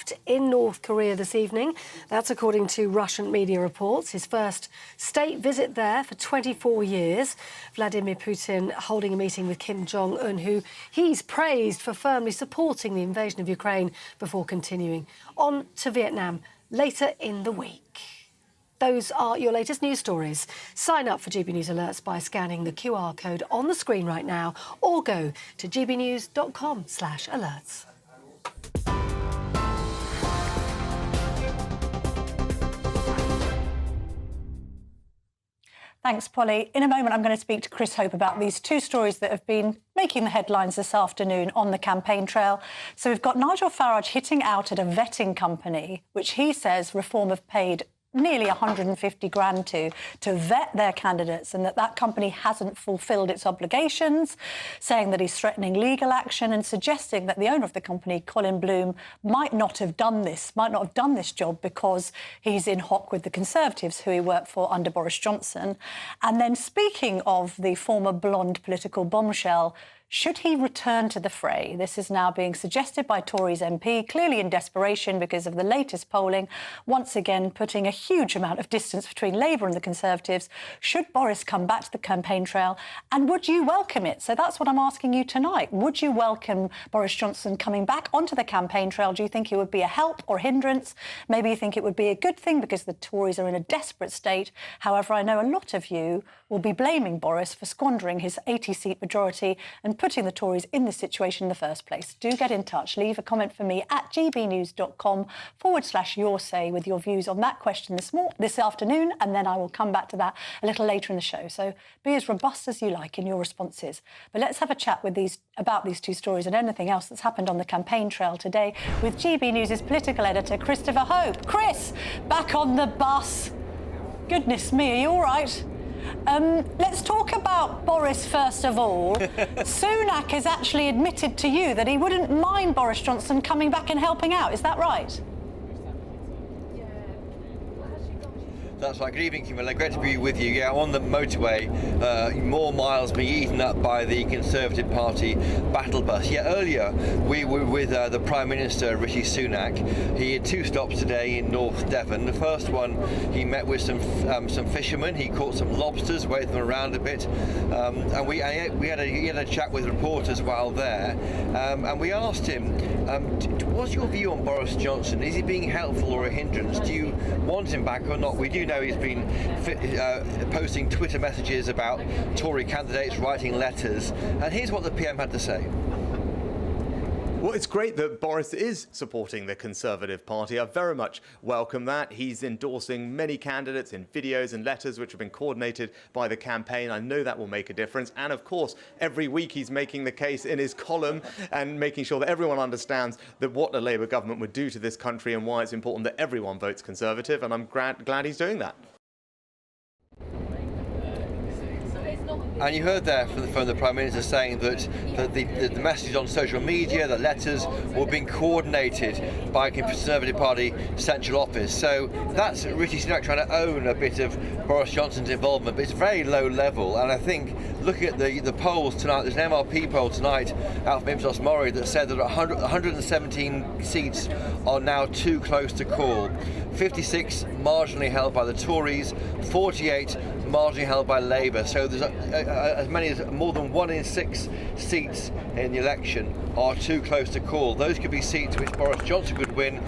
left in North Korea this evening. That's according to Russian media reports. His first state visit there for 24 years. Vladimir Putin holding a meeting with Kim Jong-un, who he's praised for firmly supporting the invasion of Ukraine before continuing on to Vietnam later in the week. Those are your latest news stories. Sign up for GB News Alerts by scanning the QR code on the screen right now or go to gbnews.com/alerts. Thanks, Polly. In a moment, I'm going to speak to Chris Hope about these two stories that have been making the headlines this afternoon on the campaign trail. So we've got Nigel Farage hitting out at a vetting company, which he says Reform have paid nearly 150 grand to vet their candidates, and that company hasn't fulfilled its obligations, saying that he's threatening legal action and suggesting that the owner of the company, Colin Bloom, might not have done this job because he's in hock with the Conservatives who he worked for under Boris Johnson. And then speaking of the former blonde political bombshell, should he return to the fray? This is now being suggested by Tories MP, clearly in desperation because of the latest polling, once again putting a huge amount of distance between Labour and the Conservatives. Should Boris come back to the campaign trail, and would you welcome it? So that's what I'm asking you tonight. Would you welcome Boris Johnson coming back onto the campaign trail? Do you think it would be a help or hindrance? Maybe you think it would be a good thing because the Tories are in a desperate state. However, I know a lot of you will be blaming Boris for squandering his 80-seat majority and putting the Tories in this situation in the first place. Do get in touch. Leave a comment for me at gbnews.com/your say with your views on that question this afternoon, and then I will come back to that a little later in the show. So be as robust as you like in your responses. But let's have a chat about these two stories and anything else that's happened on the campaign trail today with GB News' political editor, Christopher Hope. Chris, back on the bus. Goodness me, are you all right? Let's talk about Boris first of all. Sunak has actually admitted to you that he wouldn't mind Boris Johnson coming back and helping out. Is that right? That's right. Good evening, Camilla. Great to be with you. Yeah, on the motorway, more miles being eaten up by the Conservative Party battle bus. Yeah, earlier we were with the Prime Minister, Rishi Sunak. He had two stops today in North Devon. The first one, he met with some fishermen. He caught some lobsters, waved them around a bit, and he had a chat with reporters while there. And we asked him, what's your view on Boris Johnson? Is he being helpful or a hindrance? Do you want him back or not? We do know he's been posting Twitter messages about Tory candidates, writing letters. And here's what the PM had to say. Well, it's great that Boris is supporting the Conservative Party. I very much welcome that. He's endorsing many candidates in videos and letters which have been coordinated by the campaign. I know that will make a difference. And of course, every week he's making the case in his column and making sure that everyone understands that what a Labour government would do to this country and why it's important that everyone votes Conservative. And I'm glad he's doing that. And you heard there from the Prime Minister saying that the messages on social media, the letters, were being coordinated by Conservative Party central office. So that's Rishi Sunak trying to own a bit of Boris Johnson's involvement, but it's very low level. And I think looking at the polls tonight, there's an MRP poll tonight out from Ipsos Mori that said that 117 seats are now too close to call. 56 marginally held by the Tories, 48 marginally held by Labour. So there's as many as more than 1 in 6 seats in the election are too close to call. Those could be seats which Boris Johnson could win.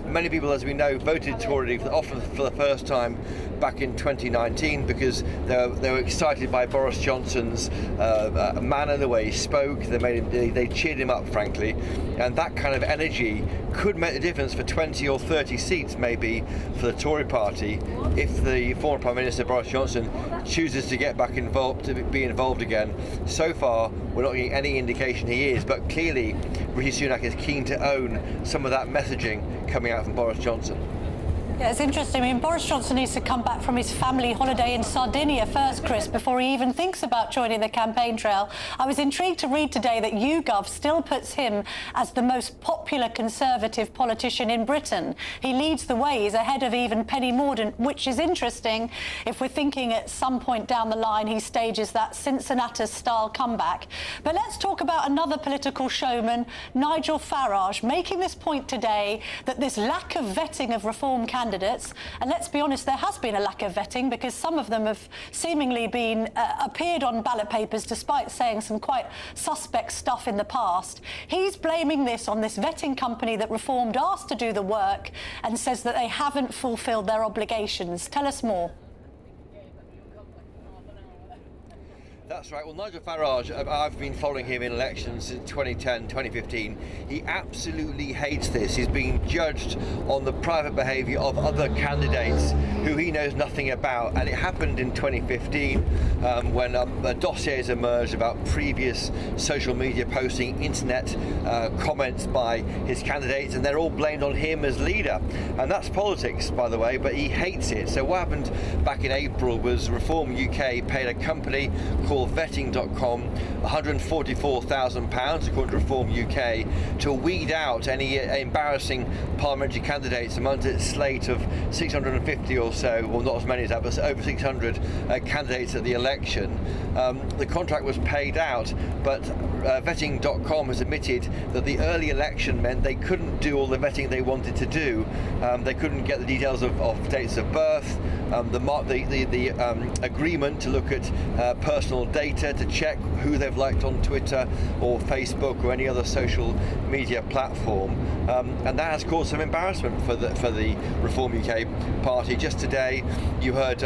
Many people, as we know, voted Tory often for the first time back in 2019 because they were excited by Boris Johnson's manner, the way he spoke. They cheered him up, frankly, and that kind of energy could make the difference for 20 or 30 seats, maybe, for the Tory party if the former Prime Minister Boris Johnson chooses to get back involved, to be involved again. So far, we're not getting any indication he is, but clearly Rishi Sunak is keen to own some of that messaging coming out from Boris Johnson. Yeah, it's interesting. I mean, Boris Johnson needs to come back from his family holiday in Sardinia first, Chris, before he even thinks about joining the campaign trail. I was intrigued to read today that YouGov still puts him as the most popular Conservative politician in Britain. He leads the way. He's ahead of even Penny Mordaunt, which is interesting if we're thinking at some point down the line he stages that Cincinnatus-style comeback. But let's talk about another political showman, Nigel Farage, making this point today that this lack of vetting of reform candidates, and let's be honest, there has been a lack of vetting because some of them have seemingly been appeared on ballot papers despite saying some quite suspect stuff in the past. He's blaming this on this vetting company that Reformed asked to do the work and says that they haven't fulfilled their obligations. Tell us more. That's right. Well, Nigel Farage, I've been following him in elections since 2010, 2015. He absolutely hates this. He's being judged on the private behaviour of other candidates who he knows nothing about. And it happened in 2015 when dossiers emerged about previous social media posting, internet comments by his candidates, and they're all blamed on him as leader. And that's politics, by the way, but he hates it. So what happened back in April was Reform UK paid a company called vetting.com £144,000, according to Reform UK, to weed out any embarrassing parliamentary candidates amongst its slate of 650 or so, well, not as many as that, but over 600 candidates at the election. The contract was paid out, but vetting.com has admitted that the early election meant they couldn't do all the vetting they wanted to do. They couldn't get the details of dates of birth, the agreement to look at personal data to check who they've liked on Twitter or Facebook or any other social media platform, and that has caused some embarrassment for the Reform UK party. Just today, you heard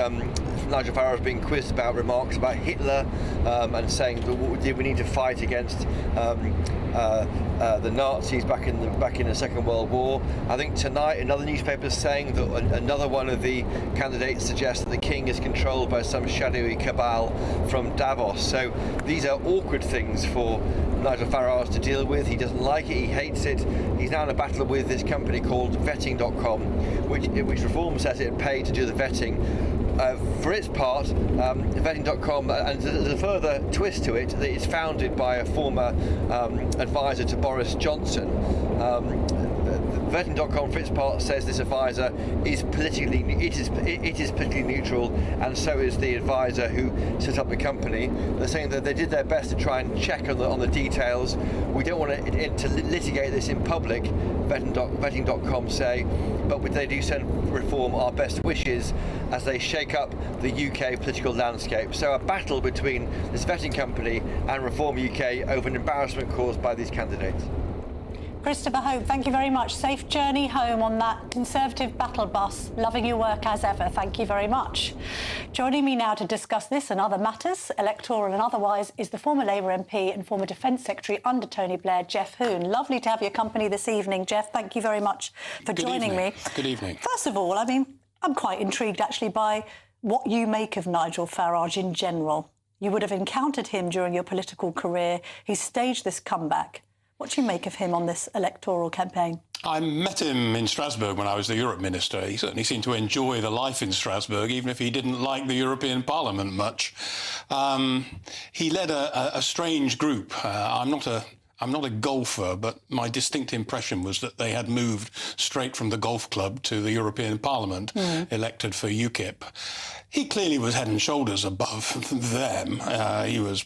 Nigel Farage being quizzed about remarks about Hitler and saying, did we need to fight against the Nazis back in the Second World War? I think tonight another newspaper is saying that another one of the candidates suggests that the king is controlled by some shadowy cabal from Davos. So these are awkward things for Nigel Farage to deal with. He doesn't like it, he hates it. He's now in a battle with this company called vetting.com, which Reform says it paid to do the vetting. For its part, vetting.com, and there's a further twist to it, that it's founded by a former advisor to Boris Johnson. Vetting.com, for its part, says this advisor is politically neutral, and so is the advisor who set up the company. They're saying that they did their best to try and check on the details. We don't want to litigate this in public, Vetting.com say, but they do send Reform our best wishes as they shake up the UK political landscape. So a battle between this vetting company and Reform UK over an embarrassment caused by these candidates. Christopher Hope, thank you very much. Safe journey home on that Conservative battle bus. Loving your work as ever. Thank you very much. Joining me now to discuss this and other matters, electoral and otherwise, is the former Labour MP and former Defence Secretary under Tony Blair, Geoff Hoon. Lovely to have your company this evening, Geoff. Thank you very much for joining me. Good evening. First of all, I mean, I'm quite intrigued actually by what you make of Nigel Farage in general. You would have encountered him during your political career. He staged this comeback. What do you make of him on this electoral campaign? I met him in Strasbourg when I was the Europe Minister. He certainly seemed to enjoy the life in Strasbourg, even if he didn't like the European Parliament much. He led a strange group. I'm not a golfer, but my distinct impression was that they had moved straight from the golf club to the European Parliament, elected for UKIP. He clearly was head and shoulders above them. He was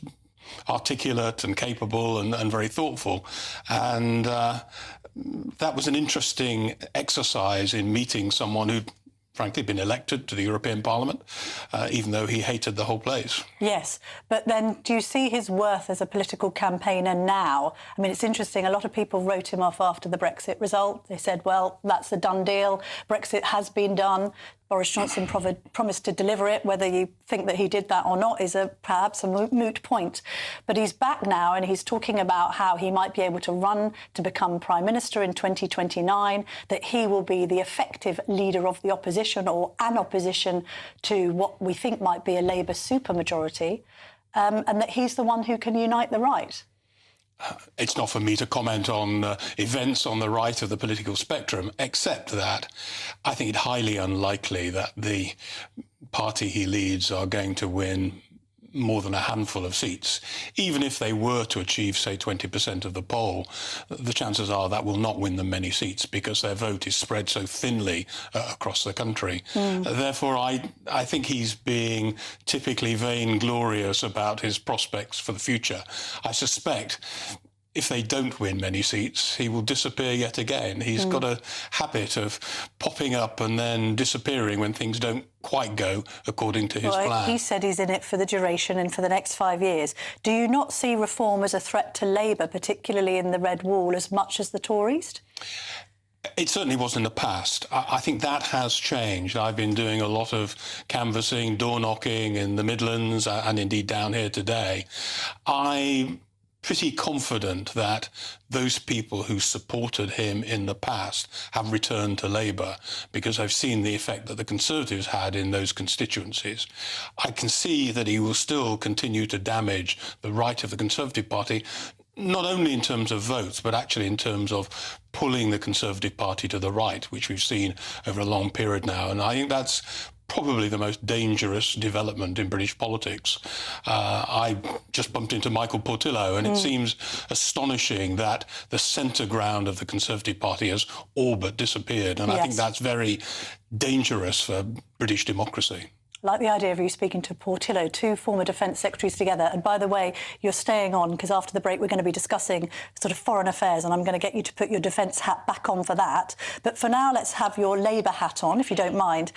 articulate and capable and very thoughtful. And that was an interesting exercise in meeting someone who'd frankly been elected to the European Parliament, even though he hated the whole place. Yes, but then do you see his worth as a political campaigner now? I mean, it's interesting, a lot of people wrote him off after the Brexit result. They said, well, that's a done deal. Brexit has been done. Boris Johnson promised to deliver it. Whether you think that he did that or not is perhaps a moot point. But he's back now and he's talking about how he might be able to run to become Prime Minister in 2029, that he will be the effective leader of the opposition or an opposition to what we think might be a Labour supermajority, and that he's the one who can unite the right. It's not for me to comment on events on the right of the political spectrum, except that I think it highly unlikely that the party he leads are going to win more than a handful of seats. Even if they were to achieve, say, 20% of the poll, the chances are that will not win them many seats because their vote is spread so thinly across the country. Therefore, I think he's being typically vainglorious about his prospects for the future. I suspect if they don't win many seats, he will disappear yet again. He's got a habit of popping up and then disappearing when things don't quite go according to his plan. He said he's in it for the duration and for the next 5 years. Do you not see reform as a threat to Labour, particularly in the Red Wall, as much as the Tories? It certainly was in the past. I think that has changed. I've been doing a lot of canvassing, door knocking in the Midlands and indeed down here today. I'm pretty confident that those people who supported him in the past have returned to Labour because I've seen the effect that the Conservatives had in those constituencies. I can see that he will still continue to damage the right of the Conservative Party, not only in terms of votes, but actually in terms of pulling the Conservative Party to the right, which we've seen over a long period now. And I think that's probably the most dangerous development in British politics. I just bumped into Michael Portillo, and it seems astonishing that the centre ground of the Conservative Party has all but disappeared. And I think that's very dangerous for British democracy. I like the idea of you speaking to Portillo, two former Defence Secretaries together. And by the way, you're staying on because after the break we're going to be discussing sort of foreign affairs and I'm going to get you to put your defence hat back on for that. But for now, let's have your Labour hat on, if you don't mind.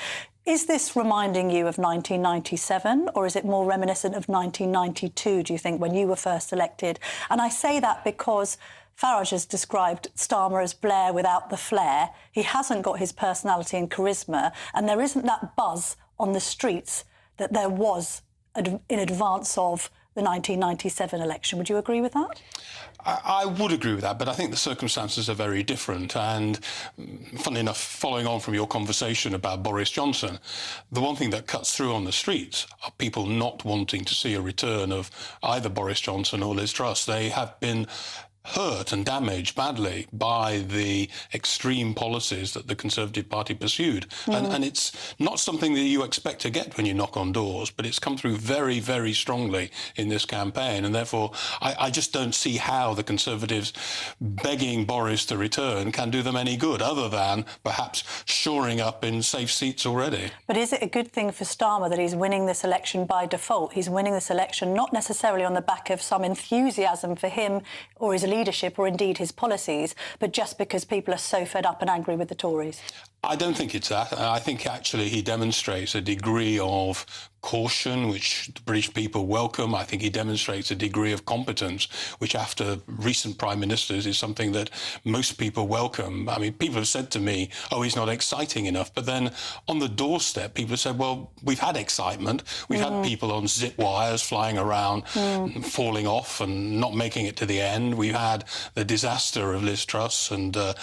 Is this reminding you of 1997 or is it more reminiscent of 1992, do you think, when you were first elected? And I say that because Farage has described Starmer as Blair without the flair. He hasn't got his personality and charisma, and there isn't that buzz on the streets that there was in advance of the 1997 election. Would you agree with that? I would agree with that, but I think the circumstances are very different. And funnily enough, following on from your conversation about Boris Johnson, the one thing that cuts through on the streets are people not wanting to see a return of either Boris Johnson or Liz Truss. They have been hurt and damaged badly by the extreme policies that the Conservative Party pursued. And it's not something that you expect to get when you knock on doors, but it's come through very, very strongly in this campaign. And therefore, I just don't see how the Conservatives begging Boris to return can do them any good, other than perhaps shoring up in safe seats already. But is it a good thing for Starmer that he's winning this election by default? He's winning this election not necessarily on the back of some enthusiasm for him or his leadership or indeed his policies, but just because people are so fed up and angry with the Tories? I don't think it's that. I think actually he demonstrates a degree of caution, which the British people welcome. I think he demonstrates a degree of competence, which after recent prime ministers is something that most people welcome. I mean, people have said to me, oh, he's not exciting enough. But then on the doorstep, people have said, well, we've had excitement. We've had people on zip wires flying around, falling off and not making it to the end. We've had the disaster of Liz Truss and a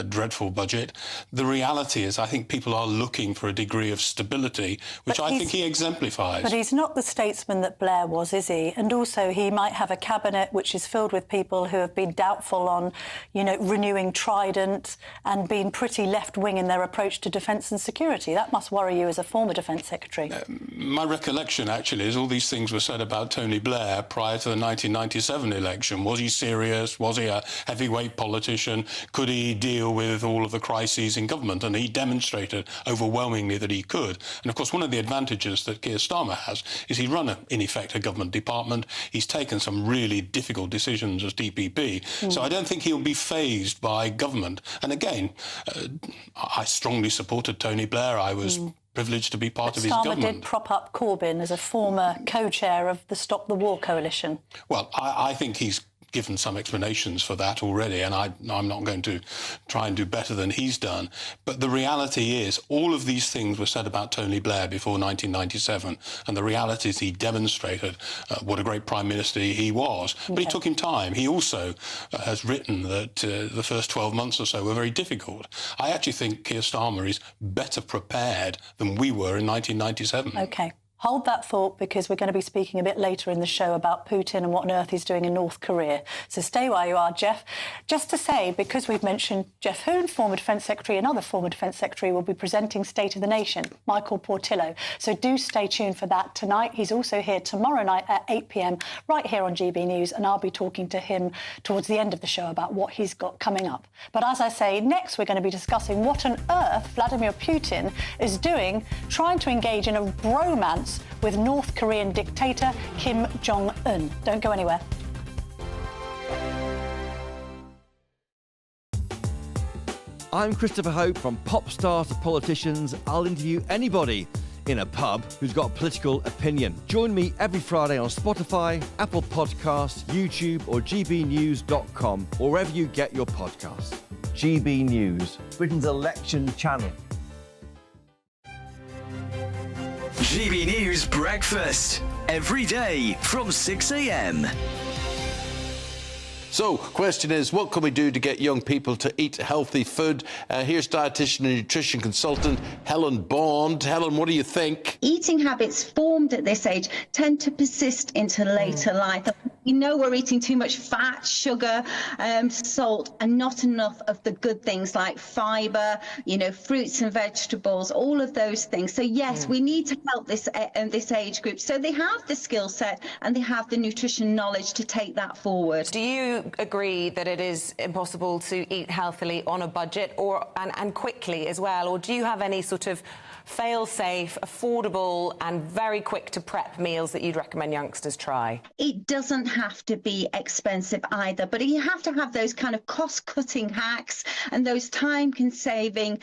dreadful budget. The reality is I think people are looking for a degree of stability, which I think he exemplifies. But he's not the statesman that Blair was, is he? And also he might have a cabinet which is filled with people who have been doubtful on, you know, renewing Trident and being pretty left-wing in their approach to defence and security. That must worry you as a former Defence Secretary. My recollection, actually, is all these things were said about Tony Blair prior to the 1997 election. Was he serious? Was he a heavyweight politician? Could he deal with all of the crises in government? And he demonstrated overwhelmingly that he could. And, of course, one of the advantages that Keir Starmer has is he run, in effect, a government department. He's taken some really difficult decisions as DPP. So I don't think he'll be fazed by government. And again, I strongly supported Tony Blair. I was privileged to be part of his government. Starmer did prop up Corbyn as a former co-chair of the Stop the War coalition. Well, I think he's given some explanations for that already, and I'm not going to try and do better than he's done. But the reality is all of these things were said about Tony Blair before 1997, and the reality is he demonstrated what a great Prime Minister he was. But it took him time. He also has written that the first 12 months or so were very difficult. I actually think Keir Starmer is better prepared than we were in 1997. OK. Hold that thought, because we're going to be speaking a bit later in the show about Putin and what on earth he's doing in North Korea. So stay where you are, Jeff. Just to say, because we've mentioned Jeff Hoon, former Defence Secretary, another former Defence Secretary will be presenting State of the Nation, Michael Portillo. So do stay tuned for that tonight. He's also here tomorrow night at 8 p.m, right here on GB News, and I'll be talking to him towards the end of the show about what he's got coming up. But as I say, next we're going to be discussing what on earth Vladimir Putin is doing, trying to engage in a bromance with North Korean dictator Kim Jong-un. Don't go anywhere. I'm Christopher Hope. From pop stars to politicians, I'll interview anybody in a pub who's got a political opinion. Join me every Friday on Spotify, Apple Podcasts, YouTube or gbnews.com, or wherever you get your podcasts. GB News, Britain's election channel. GB News Breakfast, every day from 6 a.m. So, question is, what can we do to get young people to eat healthy food? Here's dietitian and nutrition consultant Helen Bond. Helen, what do you think? Eating habits formed at this age tend to persist into later life. We know we're eating too much fat, sugar, salt, and not enough of the good things like fibre, fruits and vegetables, all of those things. So yes, we need to help this age group so they have the skill set and they have the nutrition knowledge to take that forward. Do you agree that it is impossible to eat healthily on a budget and quickly as well, or do you have any sort of fail-safe, affordable and very quick to prep meals that you'd recommend youngsters try? It doesn't have to be expensive either, but you have to have those kind of cost-cutting hacks and those time-saving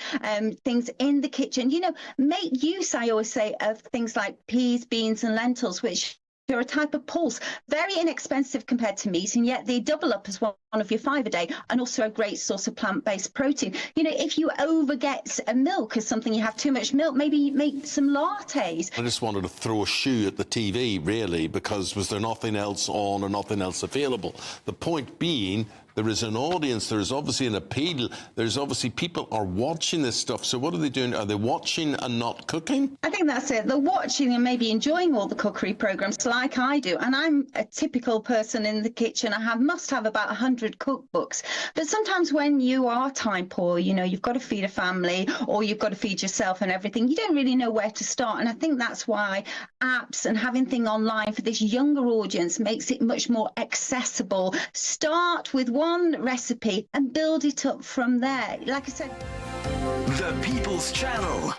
things in the kitchen. Make use, I always say, of things like peas, beans and lentils, which are a type of pulse, very inexpensive compared to meat, and yet they double up as one of your 5 a day, and also a great source of plant-based protein. If you overget a milk as something, you have too much milk, maybe make some lattes. I just wanted to throw a shoe at the TV, really, because was there nothing else on or nothing else available? The point being, there is an audience, there's obviously an appeal, there's obviously people are watching this stuff. So what are they doing? Are they watching and not cooking? I think that's it. They're watching and maybe enjoying all the cookery programs like I do. And I'm a typical person in the kitchen. I must have about 100 cookbooks. But sometimes when you are time poor, you've got to feed a family or you've got to feed yourself and everything, you don't really know where to start. And I think that's why apps and having things online for this younger audience makes it much more accessible. Start with one recipe and build it up from there. Like I said, The People's Channel.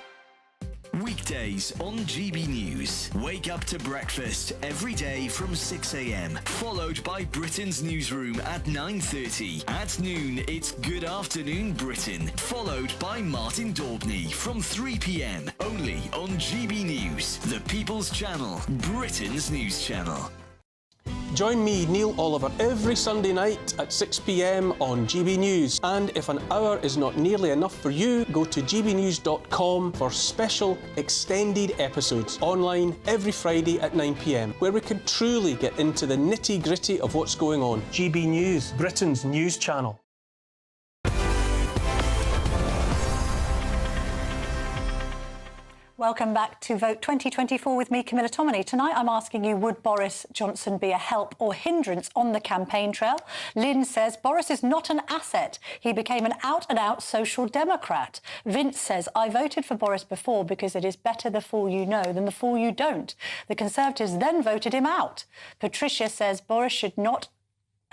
Weekdays on GB News. Wake up to breakfast every day from 6 a.m. Followed by Britain's newsroom at 9:30. At noon, it's Good Afternoon Britain. Followed by Martin Daubney from 3 p.m. Only on GB News. The People's Channel. Britain's news channel. Join me, Neil Oliver, every Sunday night at 6 p.m. on GB News. And if an hour is not nearly enough for you, go to gbnews.com for special extended episodes online every Friday at 9 p.m, where we can truly get into the nitty-gritty of what's going on. GB News, Britain's news channel. Welcome back to Vote 2024 with me, Camilla Tominey. Tonight I'm asking you, would Boris Johnson be a help or hindrance on the campaign trail? Lynn says Boris is not an asset. He became an out-and-out social democrat. Vince says, I voted for Boris before because it is better the fool you know than the fool you don't. The Conservatives then voted him out. Patricia says Boris should not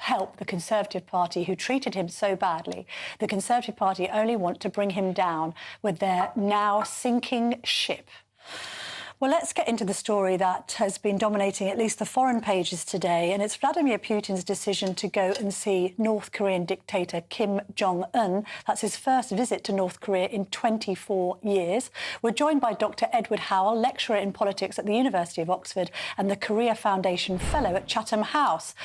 help the Conservative Party, who treated him so badly. The Conservative Party only want to bring him down with their now sinking ship. Well, let's get into the story that has been dominating at least the foreign pages today, and it's Vladimir Putin's decision to go and see North Korean dictator Kim Jong-un. That's his first visit to North Korea in 24 years. We're joined by Dr. Edward Howell, lecturer in politics at the University of Oxford and the Korea Foundation Fellow at Chatham House.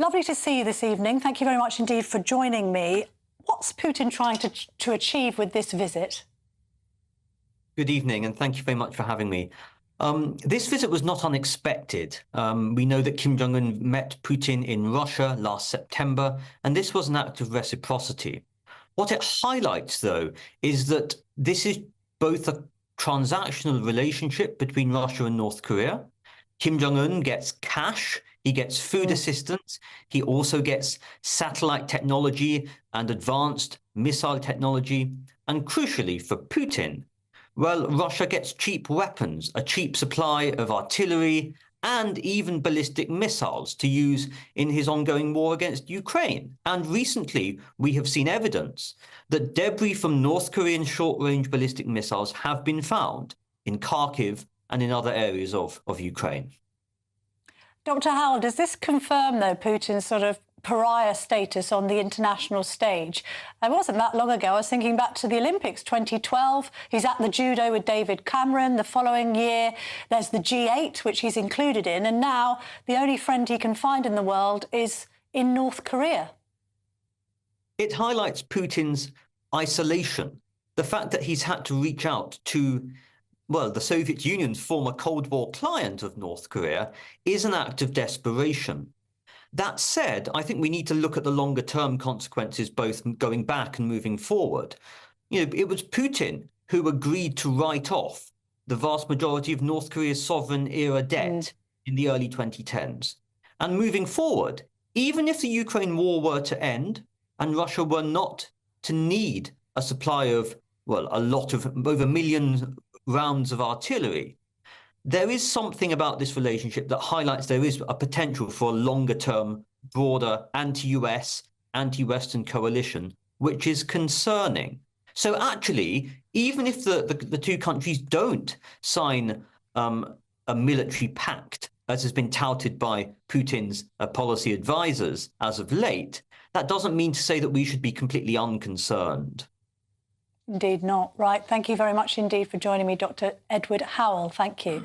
Lovely to see you this evening. Thank you very much indeed for joining me. What's Putin trying to achieve with this visit? Good evening, and thank you very much for having me. This visit was not unexpected. We know that Kim Jong-un met Putin in Russia last September, and this was an act of reciprocity. What it highlights, though, is that this is both a transactional relationship between Russia and North Korea. Kim Jong-un gets cash, he gets food assistance, he also gets satellite technology and advanced missile technology, and crucially for Putin, well, Russia gets cheap weapons, a cheap supply of artillery, and even ballistic missiles to use in his ongoing war against Ukraine. And recently, we have seen evidence that debris from North Korean short-range ballistic missiles have been found in Kharkiv and in other areas of Ukraine. Dr. Howell, does this confirm, though, Putin's sort of pariah status on the international stage? It wasn't that long ago. I was thinking back to the Olympics 2012. He's at the judo with David Cameron. The following year, there's the G8, which he's included in. And now the only friend he can find in the world is in North Korea. It highlights Putin's isolation, the fact that he's had to reach out to, well, the Soviet Union's former Cold War client of North Korea is an act of desperation. That said, I think we need to look at the longer-term consequences, both going back and moving forward. You know, it was Putin who agreed to write off the vast majority of North Korea's sovereign-era debt in the early 2010s. And moving forward, even if the Ukraine war were to end and Russia were not to need a supply of, well, a lot of, over a million rounds of artillery, there is something about this relationship that highlights there is a potential for a longer-term, broader anti-US, anti-Western coalition, which is concerning. So actually, even if the two countries don't sign a military pact, as has been touted by Putin's policy advisors as of late, that doesn't mean to say that we should be completely unconcerned. Indeed not. Right. Thank you very much indeed for joining me, Dr. Edward Howell. Thank you.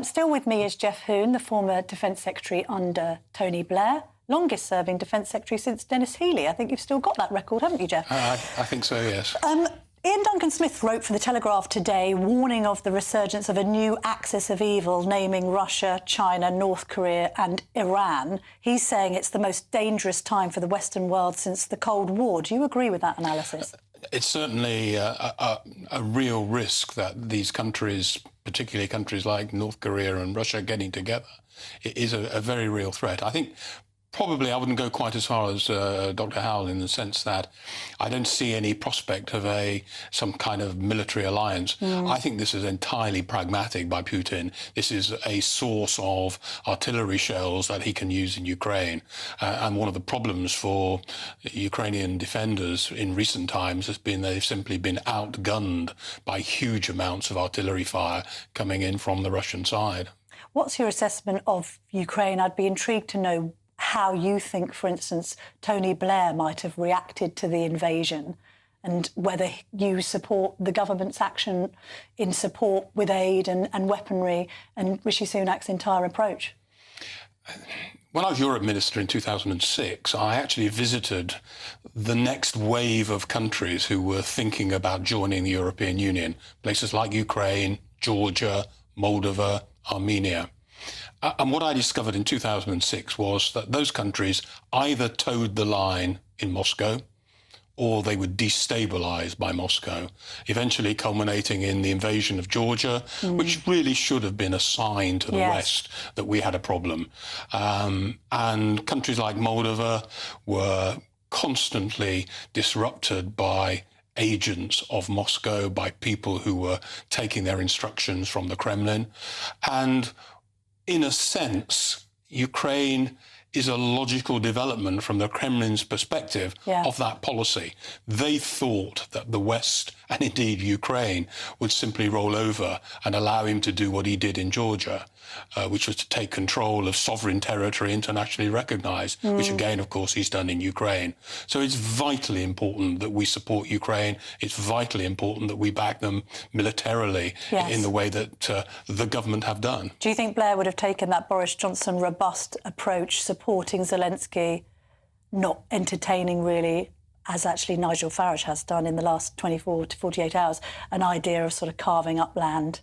Still with me is Jeff Hoon, the former Defence Secretary under Tony Blair, longest-serving Defence Secretary since Dennis Healey. I think you've still got that record, haven't you, Jeff? I think so, yes. Ian Duncan Smith wrote for The Telegraph today, warning of the resurgence of a new axis of evil, naming Russia, China, North Korea and Iran. He's saying it's the most dangerous time for the Western world since the Cold War. Do you agree with that analysis? It's certainly a real risk that these countries, particularly countries like North Korea and Russia, getting together. It is a very real threat. I think probably I wouldn't go quite as far as Dr. Howell in the sense that I don't see any prospect of some kind of military alliance. I think this is entirely pragmatic by Putin. This is a source of artillery shells that he can use in Ukraine. And one of the problems for Ukrainian defenders in recent times has been they've simply been outgunned by huge amounts of artillery fire coming in from the Russian side. What's your assessment of Ukraine? I'd be intrigued to know how you think, for instance, Tony Blair might have reacted to the invasion and whether you support the government's action in support with aid and weaponry and Rishi Sunak's entire approach. When I was Europe Minister in 2006, I actually visited the next wave of countries who were thinking about joining the European Union, places like Ukraine, Georgia, Moldova, Armenia. And what I discovered in 2006 was that those countries either towed the line in Moscow or they were destabilised by Moscow, eventually culminating in the invasion of Georgia, which really should have been a sign to the West that we had a problem. And countries like Moldova were constantly disrupted by agents of Moscow, by people who were taking their instructions from the Kremlin. And in a sense, Ukraine is a logical development from the Kremlin's perspective of that policy. They thought that the West, and indeed Ukraine, would simply roll over and allow him to do what he did in Georgia, which was to take control of sovereign territory internationally recognised, which again, of course, he's done in Ukraine. So it's vitally important that we support Ukraine. It's vitally important that we back them militarily in the way that the government have done. Do you think Blair would have taken that Boris Johnson robust approach, supporting Zelensky, not entertaining really, as actually Nigel Farage has done in the last 24 to 48 hours, an idea of sort of carving up land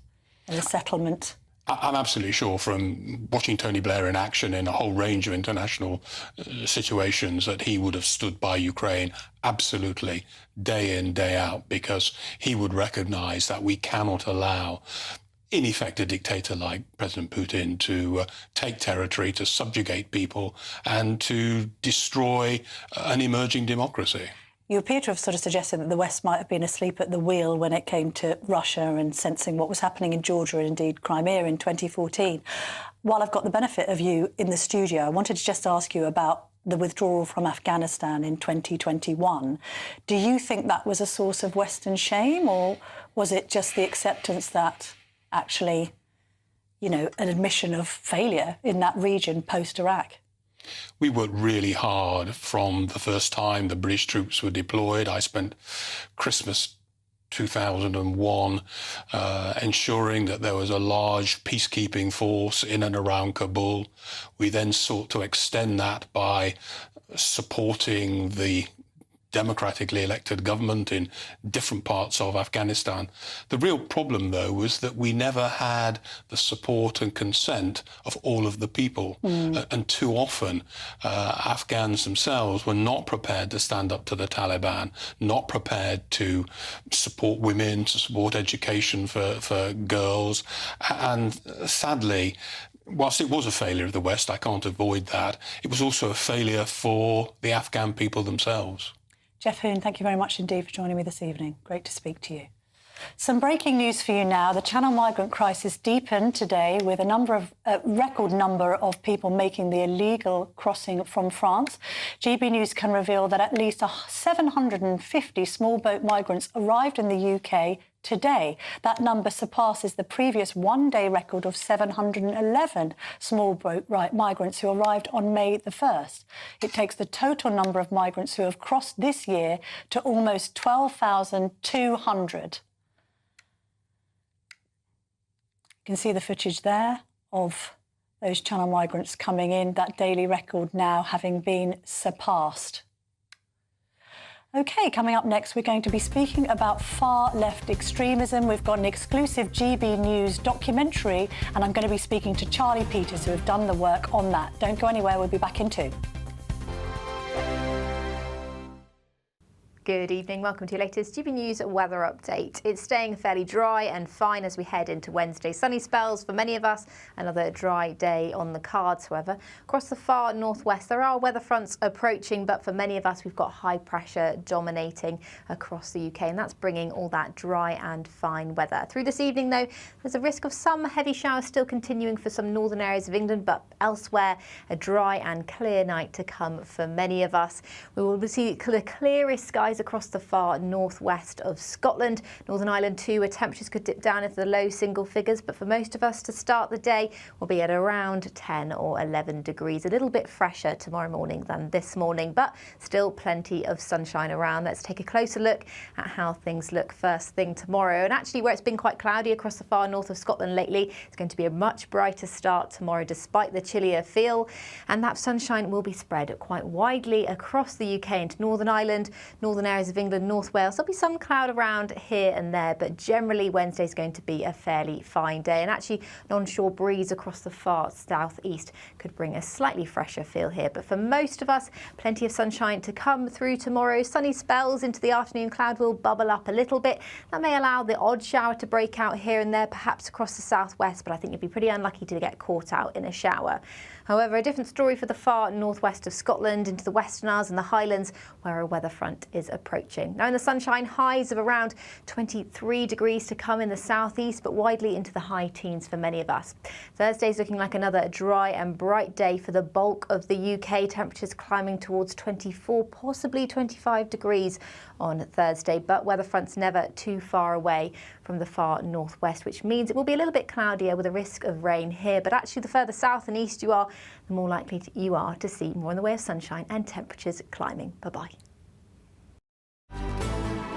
and a settlement? I'm absolutely sure from watching Tony Blair in action in a whole range of international situations that he would have stood by Ukraine absolutely day in, day out, because he would recognise that we cannot allow, in effect, a dictator like President Putin to take territory, to subjugate people and to destroy an emerging democracy. You appear to have sort of suggested that the West might have been asleep at the wheel when it came to Russia and sensing what was happening in Georgia and indeed Crimea in 2014. While I've got the benefit of you in the studio, I wanted to just ask you about the withdrawal from Afghanistan in 2021. Do you think that was a source of Western shame, or was it just the acceptance that actually, you know, an admission of failure in that region post-Iraq? We worked really hard from the first time the British troops were deployed. I spent Christmas 2001 ensuring that there was a large peacekeeping force in and around Kabul. We then sought to extend that by supporting the democratically elected government in different parts of Afghanistan. The real problem, though, was that we never had the support and consent of all of the people. And too often, Afghans themselves were not prepared to stand up to the Taliban, not prepared to support women, to support education for girls. And sadly, whilst it was a failure of the West, I can't avoid that, it was also a failure for the Afghan people themselves. Jeff Hoon, thank you very much indeed for joining me this evening. Great to speak to you. Some breaking news for you now. The Channel migrant crisis deepened today with a record number of people making the illegal crossing from France. GB News can reveal that at least 750 small boat migrants arrived in the UK today. That number surpasses the previous one-day record of 711 small boat migrants who arrived on May the 1st. It takes the total number of migrants who have crossed this year to almost 12,200. You can see the footage there of those Channel migrants coming in, that daily record now having been surpassed. OK, coming up next, we're going to be speaking about far-left extremism. We've got an exclusive GB News documentary, and I'm going to be speaking to Charlie Peters, who have done the work on that. Don't go anywhere, we'll be back in 2. Good evening, welcome to your latest GB News weather update. It's staying fairly dry and fine as we head into Wednesday. Sunny spells for many of us, another dry day on the cards, however. Across the far northwest, there are weather fronts approaching, but for many of us, we've got high pressure dominating across the UK, and that's bringing all that dry and fine weather. Through this evening, though, there's a risk of some heavy showers still continuing for some northern areas of England, but elsewhere, a dry and clear night to come for many of us. We will see the clearest skies across the far northwest of Scotland. Northern Ireland too, where temperatures could dip down into the low single figures, but for most of us to start the day, we'll be at around 10 or 11 degrees. A little bit fresher tomorrow morning than this morning, but still plenty of sunshine around. Let's take a closer look at how things look first thing tomorrow. And actually, where it's been quite cloudy across the far north of Scotland lately, it's going to be a much brighter start tomorrow despite the chillier feel. And that sunshine will be spread quite widely across the UK into Northern Ireland, northern areas of England, North Wales. There'll be some cloud around here and there, but generally Wednesday's going to be a fairly fine day. And actually, an onshore breeze across the far southeast could bring a slightly fresher feel here. But for most of us, plenty of sunshine to come through tomorrow. Sunny spells into the afternoon. Cloud will bubble up a little bit. That may allow the odd shower to break out here and there, perhaps across the southwest, but I think you'd be pretty unlucky to get caught out in a shower. However, a different story for the far northwest of Scotland, into the Western Isles and the Highlands, where a weather front is approaching. Now in the sunshine, highs of around 23 degrees to come in the southeast, but widely into the high teens for many of us. Thursday's looking like another dry and bright day for the bulk of the UK. Temperatures climbing towards 24, possibly 25 degrees on Thursday, but weather fronts never too far away from the far northwest, which means it will be a little bit cloudier with a risk of rain here. But actually, the further south and east you are, the more likely you are to see more in the way of sunshine and temperatures climbing. Bye-bye.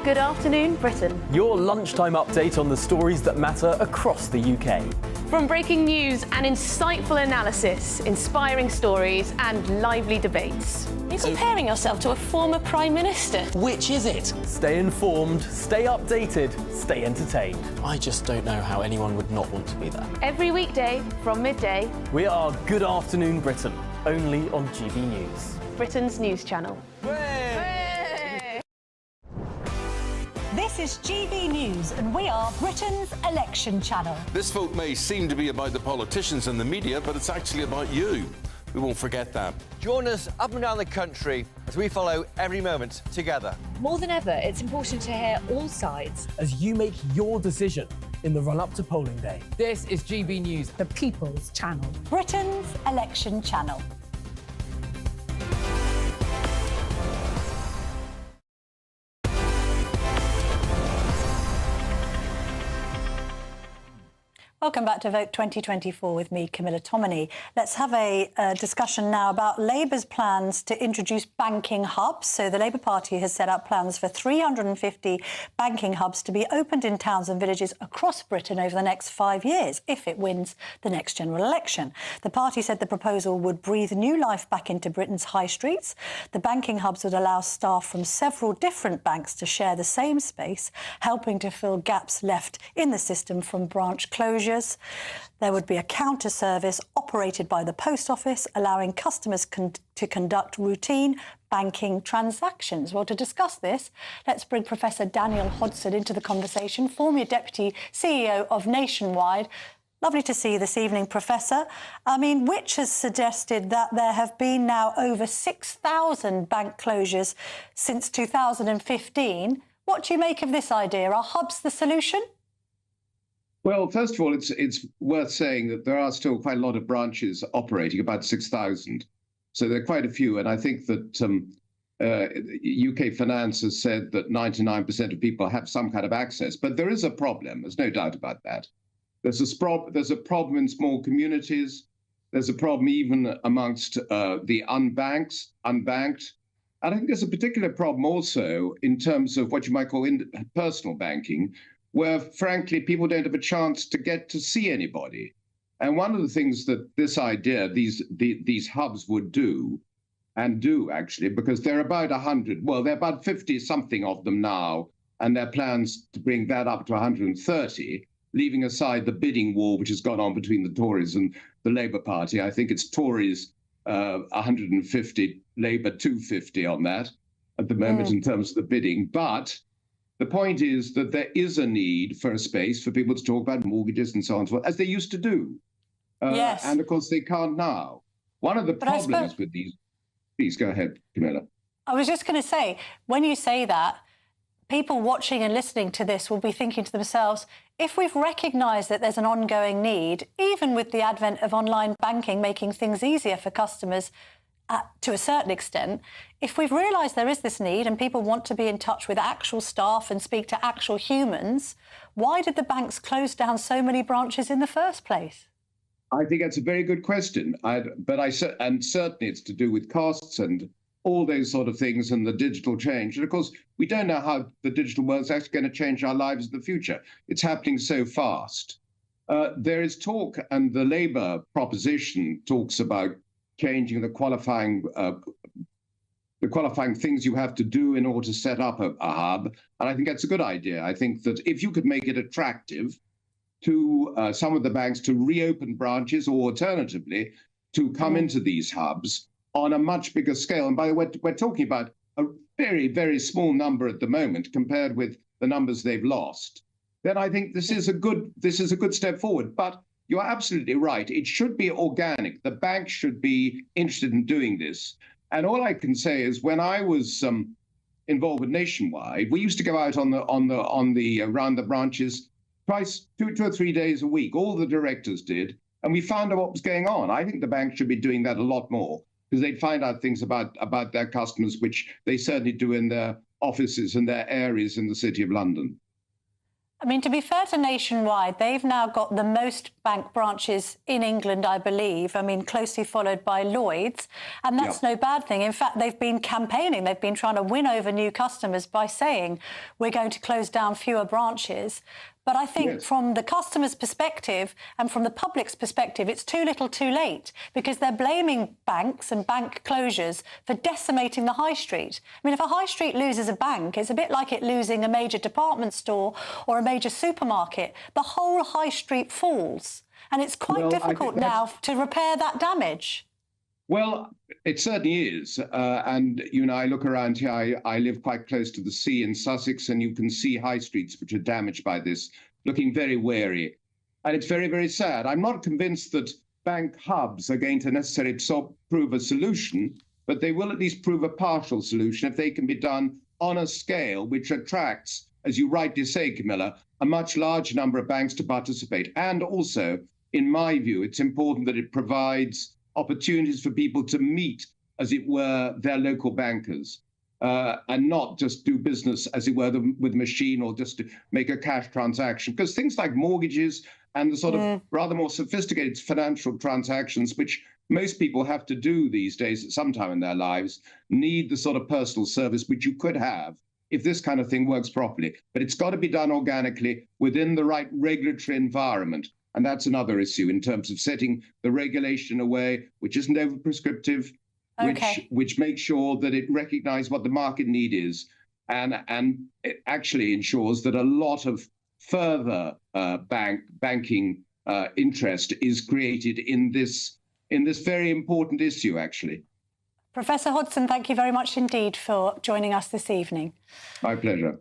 Good afternoon, Britain. Your lunchtime update on the stories that matter across the UK. From breaking news and insightful analysis, inspiring stories and lively debates. You're comparing yourself to a former Prime Minister. Which is it? Stay informed, stay updated, stay entertained. I just don't know how anyone would not want to be there. Every weekday from midday. We are Good Afternoon Britain, only on GB News. Britain's news channel. This is GB News, and we are Britain's election channel. This vote may seem to be about the politicians and the media, but it's actually about you. We won't forget that. Join us up and down the country as we follow every moment together. More than ever, it's important to hear all sides as you make your decision in the run-up to polling day. This is GB News, the People's Channel. Britain's election channel. Welcome back to Vote 2024 with me, Camilla Tominey. Let's have a discussion now about Labour's plans to introduce banking hubs. So the Labour Party has set out plans for 350 banking hubs to be opened in towns and villages across Britain over the next 5 years, if it wins the next general election. The party said the proposal would breathe new life back into Britain's high streets. The banking hubs would allow staff from several different banks to share the same space, helping to fill gaps left in the system from branch closures. There would be a counter service operated by the Post Office, allowing customers to conduct routine banking transactions. Well, to discuss this, let's bring Professor Daniel Hodson into the conversation, former Deputy CEO of Nationwide. Lovely to see you this evening, Professor. I mean, Which has suggested that there have been now over 6,000 bank closures since 2015. What do you make of this idea? Are hubs the solution? Well, first of all, it's worth saying that there are still quite a lot of branches operating, about 6,000. So there are quite a few. And I think that UK Finance has said that 99% of people have some kind of access. But there is a problem. There's no doubt about that. There's a problem in small communities. There's a problem even amongst the unbanked. And I think there's a particular problem also in terms of what you might call personal banking, where, frankly, people don't have a chance to get to see anybody. And one of the things that this idea, these hubs would do, and do actually, because there are about 100, well, there are about 50-something of them now, and there are plans to bring that up to 130, leaving aside the bidding war which has gone on between the Tories and the Labour Party. I think it's Tories 150, Labour 250 on that at the moment in terms of the bidding. But the point is that there is a need for a space for people to talk about mortgages and so on and so on, as they used to do. Yes. And of course, they can't now. One of the problems with these... Please go ahead, Camilla. I was just going to say, when you say that, people watching and listening to this will be thinking to themselves, if we've recognised that there's an ongoing need, even with the advent of online banking making things easier for customers, to a certain extent, if we've realised there is this need and people want to be in touch with actual staff and speak to actual humans, why did the banks close down so many branches in the first place? I think that's a very good question. And certainly it's to do with costs and all those sort of things and the digital change. And of course, we don't know how the digital world is actually going to change our lives in the future. It's happening so fast. There is talk, and the Labour proposition talks about changing the qualifying things you have to do in order to set up a hub. And I think that's a good idea. I think that if you could make it attractive to some of the banks to reopen branches, or alternatively, to come into these hubs on a much bigger scale. And by the way, we're talking about a very, very small number at the moment compared with the numbers they've lost. Then I think this is a good step forward. But you're absolutely right. It should be organic. The bank should be interested in doing this. And all I can say is, when I was involved with Nationwide, we used to go out around the branches twice, two or 3 days a week. All the directors did, and we found out what was going on. I think the bank should be doing that a lot more, because they'd find out things about their customers, which they certainly do in their offices and their areas in the City of London. I mean, to be fair to Nationwide, they've now got the most bank branches in England, I believe. I mean, closely followed by Lloyds. And that's no bad thing. In fact, they've been campaigning. They've been trying to win over new customers by saying we're going to close down fewer branches. But I think from the customer's perspective and from the public's perspective, it's too little too late, because they're blaming banks and bank closures for decimating the high street. I mean, if a high street loses a bank, it's a bit like it losing a major department store or a major supermarket. The whole high street falls. And it's quite difficult now to repair that damage. Well, it certainly is. And, you know, I look around here, I live quite close to the sea in Sussex, and you can see high streets which are damaged by this, looking very wary. And it's very, very sad. I'm not convinced that bank hubs are going to necessarily prove a solution, but they will at least prove a partial solution if they can be done on a scale which attracts, as you rightly say, Camilla, a much larger number of banks to participate. And also, in my view, it's important that it provides opportunities for people to meet, as it were, their local bankers, and not just do business, as it were, with a machine or just to make a cash transaction. Because things like mortgages and the sort of rather more sophisticated financial transactions, which most people have to do these days at some time in their lives, need the sort of personal service which you could have if this kind of thing works properly. But it's got to be done organically within the right regulatory environment. And that's another issue in terms of setting the regulation in a way which isn't over-prescriptive, which makes sure that it recognizes what the market need is, and it actually ensures that a lot of further banking interest is created in this very important issue, actually. Professor Hodson, thank you very much indeed for joining us this evening. My pleasure.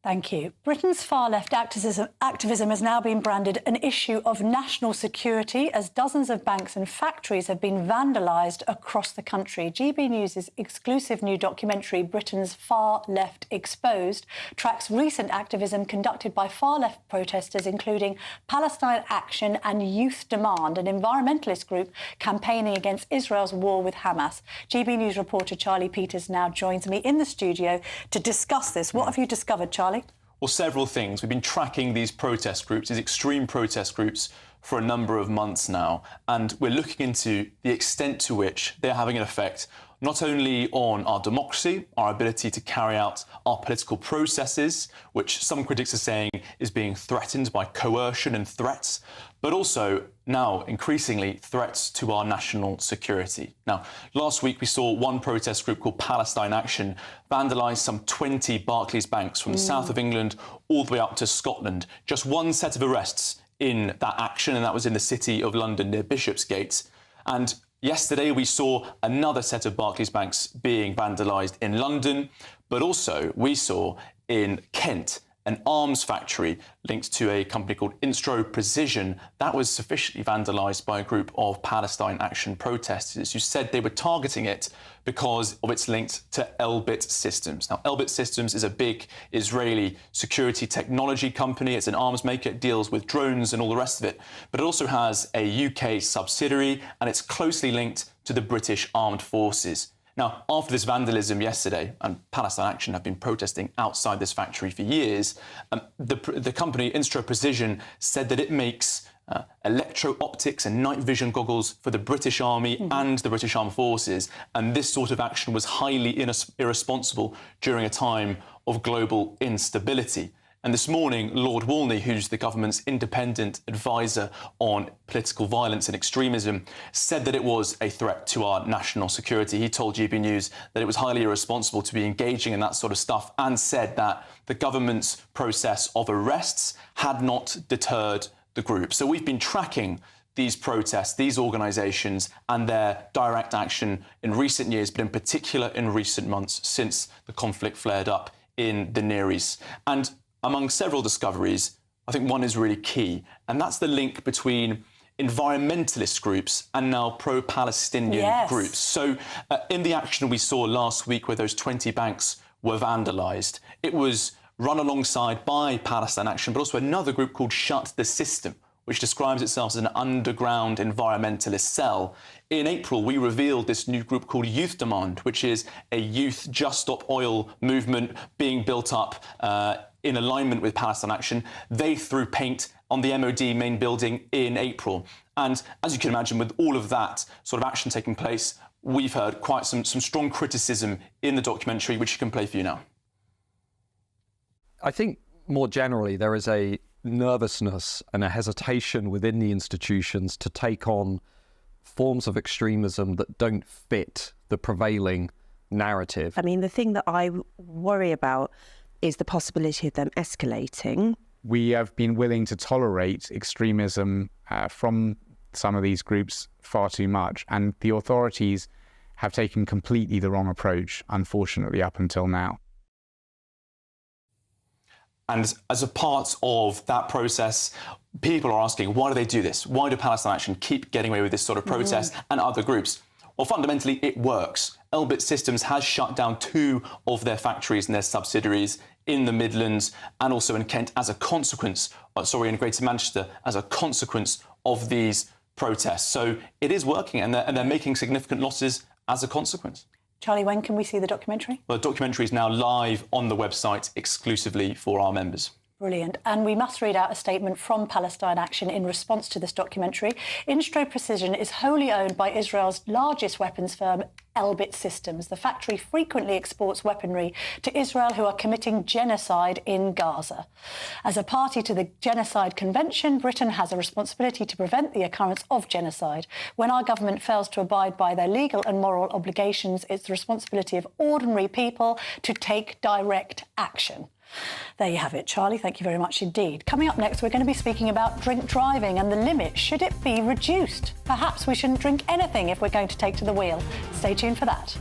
Thank you. Britain's far-left activism has now been branded an issue of national security as dozens of banks and factories have been vandalised across the country. GB News' exclusive new documentary, Britain's Far Left Exposed, tracks recent activism conducted by far-left protesters, including Palestine Action and Youth Demand, an environmentalist group campaigning against Israel's war with Hamas. GB News reporter Charlie Peters now joins me in the studio to discuss this. What have you discovered, Charlie? Well, several things. We've been tracking these protest groups, these extreme protest groups, for a number of months now, and we're looking into the extent to which they're having an effect not only on our democracy, our ability to carry out our political processes, which some critics are saying is being threatened by coercion and threats, but also now increasingly threats to our national security. Now, last week we saw one protest group called Palestine Action vandalise some 20 Barclays banks from the south of England all the way up to Scotland. Just one set of arrests in that action, and that was in the city of London near Bishopsgate. And yesterday we saw another set of Barclays banks being vandalised in London, but also we saw in Kent an arms factory linked to a company called Instro Precision that was sufficiently vandalised by a group of Palestine Action protesters who said they were targeting it because of its link to Elbit Systems. Now, Elbit Systems is a big Israeli security technology company. It's an arms maker. It deals with drones and all the rest of it. But it also has a UK subsidiary, and it's closely linked to the British Armed Forces. Now, after this vandalism yesterday, and Palestine Action have been protesting outside this factory for years, the company Instro Precision said that it makes electro-optics and night vision goggles for the British Army and the British Armed Forces, and this sort of action was highly irresponsible during a time of global instability. And this morning, Lord Wolney, who's the government's independent advisor on political violence and extremism, said that it was a threat to our national security. He told GB News that it was highly irresponsible to be engaging in that sort of stuff, and said that the government's process of arrests had not deterred the group. So we've been tracking these protests, these organisations and their direct action in recent years, but in particular in recent months since the conflict flared up in the Near East. And among several discoveries, I think one is really key, and that's the link between environmentalist groups and now pro-Palestinian groups. So in the action we saw last week where those 20 banks were vandalised, it was run alongside by Palestine Action, but also another group called Shut the System, which describes itself as an underground environmentalist cell. In April, we revealed this new group called Youth Demand, which is a youth Just Stop Oil movement being built up in alignment with Palestine Action, they threw paint on the MOD main building in April. And as you can imagine, with all of that sort of action taking place, we've heard quite some strong criticism in the documentary, which you can play for you now. I think more generally there is a nervousness and a hesitation within the institutions to take on forms of extremism that don't fit the prevailing narrative. I mean, the thing that I worry about is the possibility of them escalating. We have been willing to tolerate extremism from some of these groups far too much, and the authorities have taken completely the wrong approach, unfortunately, up until now. And as a part of that process, people are asking, why do they do this? Why do Palestine Action keep getting away with this sort of protest and other groups? Well, fundamentally, it works. Elbit Systems has shut down 2 of their factories and their subsidiaries in the Midlands and also in Kent as a consequence, in Greater Manchester, as a consequence of these protests. So it is working, and they're making significant losses as a consequence. Charlie, when can we see the documentary? Well, the documentary is now live on the website exclusively for our members. Brilliant. And we must read out a statement from Palestine Action in response to this documentary. Instro Precision is wholly owned by Israel's largest weapons firm, Elbit Systems. The factory frequently exports weaponry to Israel, who are committing genocide in Gaza. As a party to the Genocide Convention, Britain has a responsibility to prevent the occurrence of genocide. When our government fails to abide by their legal and moral obligations, it's the responsibility of ordinary people to take direct action. There you have it, Charlie. Thank you very much indeed. Coming up next, we're going to be speaking about drink driving and the limit. Should it be reduced? Perhaps we shouldn't drink anything if we're going to take to the wheel. Stay tuned for that.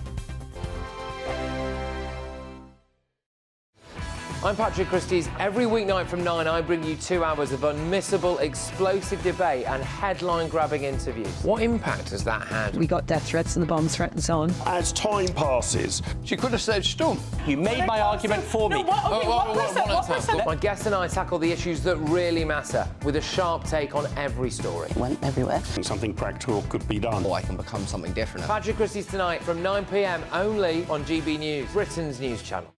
I'm Patrick Christie's. Every weeknight from 9, I bring you 2 hours of unmissable, explosive debate and headline-grabbing interviews. What impact has that had? We got death threats and the bomb threat and so on. As time passes, She could have said Stump. you made my argument for me. My guests and I tackle the issues that really matter with a sharp take on every story. It went everywhere. Something practical could be done. Or I can become something different. Patrick Christie's tonight from 9 p.m. only on GB News, Britain's news channel.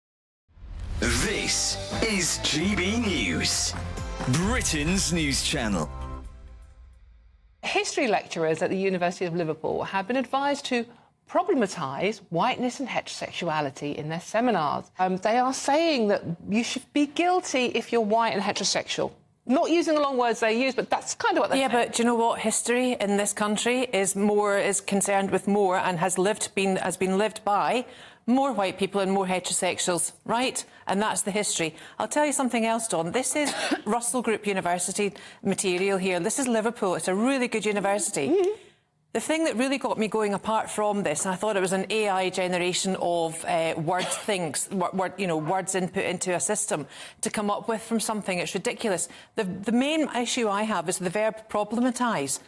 This is GB News, Britain's news channel. History lecturers at the University of Liverpool have been advised to problematise whiteness and heterosexuality in their seminars. They are saying that you should be guilty if you're white and heterosexual. Not using the long words they use, but that's kind of what they're saying. Yeah, but do you know what? History in this country is concerned with more and has been lived by more white people and more heterosexuals, right? And that's the history. I'll tell you something else, Dawn. This is Russell Group University material here. This is Liverpool. It's a really good university. Mm-hmm. The thing that really got me going apart from this, and I thought it was an AI generation of words input into a system to come up with from something. It's ridiculous. The main issue I have is the verb problematise.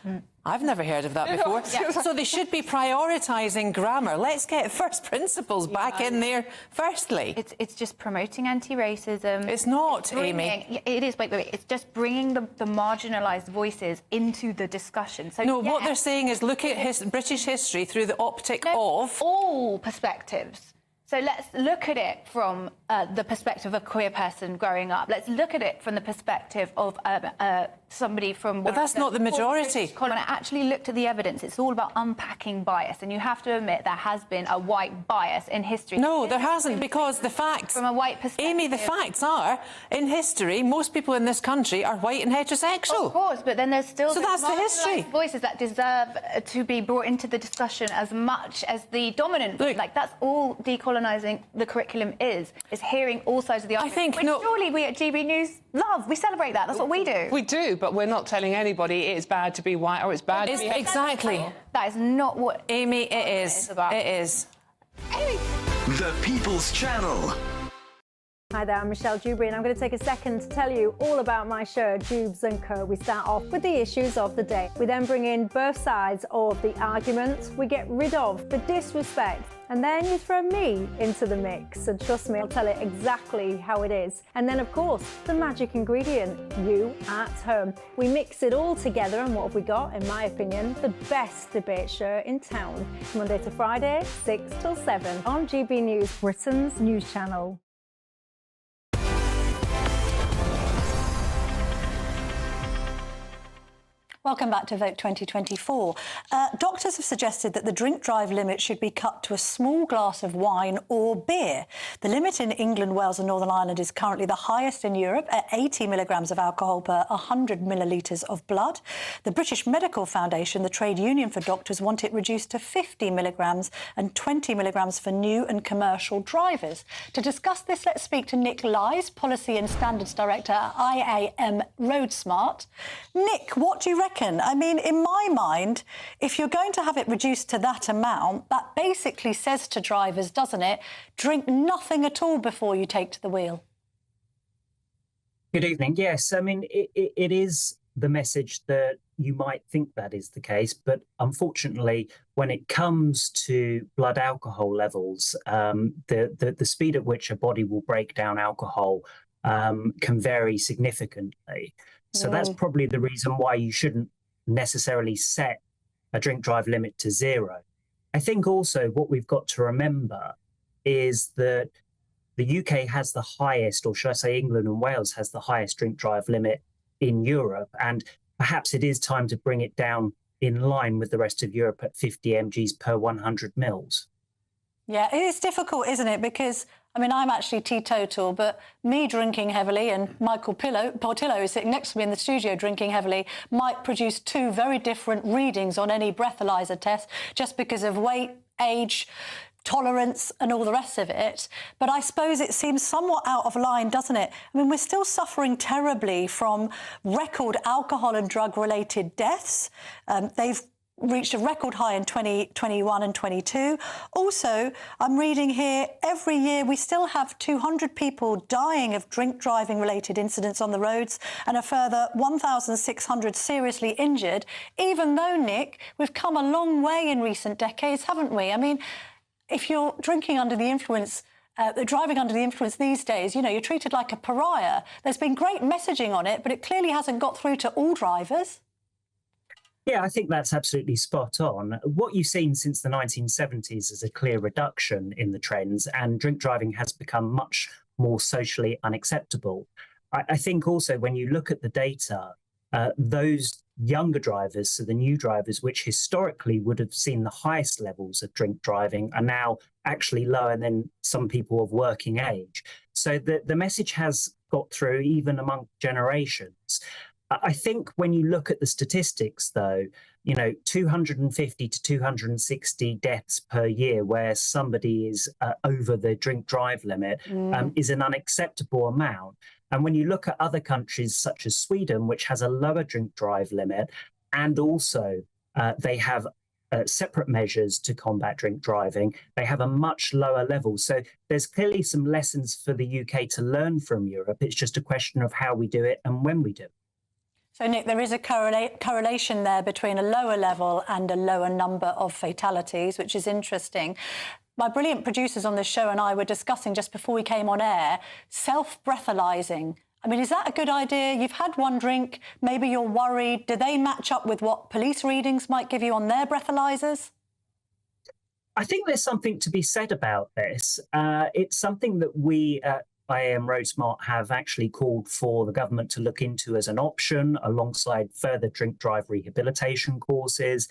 I've never heard of that before. Yeah. So they should be prioritising grammar. Let's get first principles back in there firstly. It's just promoting anti-racism. It's not, Amy. It is, wait. It's just bringing the marginalised voices into the discussion. So, no, what they're saying is look at British history through the optic of... all perspectives. So let's look at it from the perspective of a queer person growing up. Let's look at it from the perspective of somebody from... But that's not the majority. When I actually looked at the evidence, it's all about unpacking bias. And you have to admit there has been a white bias in history. No, there hasn't, because the facts... From a white perspective... Amy, the facts are, in history, most people in this country are white and heterosexual. Of course, but then there's still... So that's the history. ...voices that deserve to be brought into the discussion as much as the dominant... Look, like, that's all decolonising the curriculum is hearing all sides of the argument. Surely we at GB News love. We celebrate that. That's what we do. We do, but we're not telling anybody it's bad to be white or it's bad to be... Exactly. That is not what... Amy, it is. It is. The People's Channel. Hi there, I'm Michelle Dewberry and I'm going to take a second to tell you all about my show, Dubes & Co. We start off with the issues of the day. We then bring in both sides of the argument. We get rid of the disrespect. And then you throw me into the mix. And trust me, I'll tell it exactly how it is. And then, of course, the magic ingredient, you at home. We mix it all together and what have we got, in my opinion, the best debate show in town. Monday to Friday, 6 till 7 on GB News, Britain's news channel. Welcome back to Vote 2024. Doctors have suggested that the drink-drive limit should be cut to a small glass of wine or beer. The limit in England, Wales and Northern Ireland is currently the highest in Europe at 80 milligrams of alcohol per 100 millilitres of blood. The British Medical Foundation, the trade union for doctors, want it reduced to 50 milligrams and 20 milligrams for new and commercial drivers. To discuss this, let's speak to Nick Lies, Policy and Standards Director at IAM RoadSmart. Nick, what do you reckon? I mean, in my mind, if you're going to have it reduced to that amount, that basically says to drivers, doesn't it, drink nothing at all before you take to the wheel. Good evening. Yes, I mean, it is the message that you might think that is the case, but unfortunately, when it comes to blood alcohol levels, the speed at which a body will break down alcohol can vary significantly. So that's probably the reason why you shouldn't necessarily set a drink-drive limit to 0. I think also what we've got to remember is that the UK has the highest, or should I say England and Wales has the highest drink-drive limit in Europe, and perhaps it is time to bring it down in line with the rest of Europe at 50 mgs per 100 mils. Yeah, it is difficult, isn't it? Because, I mean, I'm actually teetotal, but me drinking heavily and Michael Portillo is sitting next to me in the studio drinking heavily might produce two very different readings on any breathalyzer test just because of weight, age, tolerance and all the rest of it. But I suppose it seems somewhat out of line, doesn't it? I mean, we're still suffering terribly from record alcohol and drug-related deaths. They've reached a record high in 2021 and 22. Also, I'm reading here, every year we still have 200 people dying of drink-driving related incidents on the roads and a further 1,600 seriously injured, even though, Nick, we've come a long way in recent decades, haven't we? I mean, if you're drinking under the influence, driving under the influence these days, you know, you're treated like a pariah. There's been great messaging on it, but it clearly hasn't got through to all drivers. Yeah, I think that's absolutely spot on. What you've seen since the 1970s is a clear reduction in the trends, and drink driving has become much more socially unacceptable. I think also when you look at the data, those younger drivers, so the new drivers, which historically would have seen the highest levels of drink driving, are now actually lower than some people of working age. So the message has got through even among generations. I think when you look at the statistics, though, you know, 250 to 260 deaths per year where somebody is over the drink drive limit is an unacceptable amount. And when you look at other countries such as Sweden, which has a lower drink drive limit, and also they have separate measures to combat drink driving, they have a much lower level. So there's clearly some lessons for the UK to learn from Europe. It's just a question of how we do it and when we do it. So, Nick, there is a correlation there between a lower level and a lower number of fatalities, which is interesting. My brilliant producers on this show and I were discussing just before we came on air, self-breathalyzing. I mean, is that a good idea? You've had one drink, maybe you're worried. Do they match up with what police readings might give you on their breathalyzers? I think there's something to be said about this. It's something that we at IAM RoadSmart have actually called for the government to look into as an option alongside further drink drive rehabilitation courses.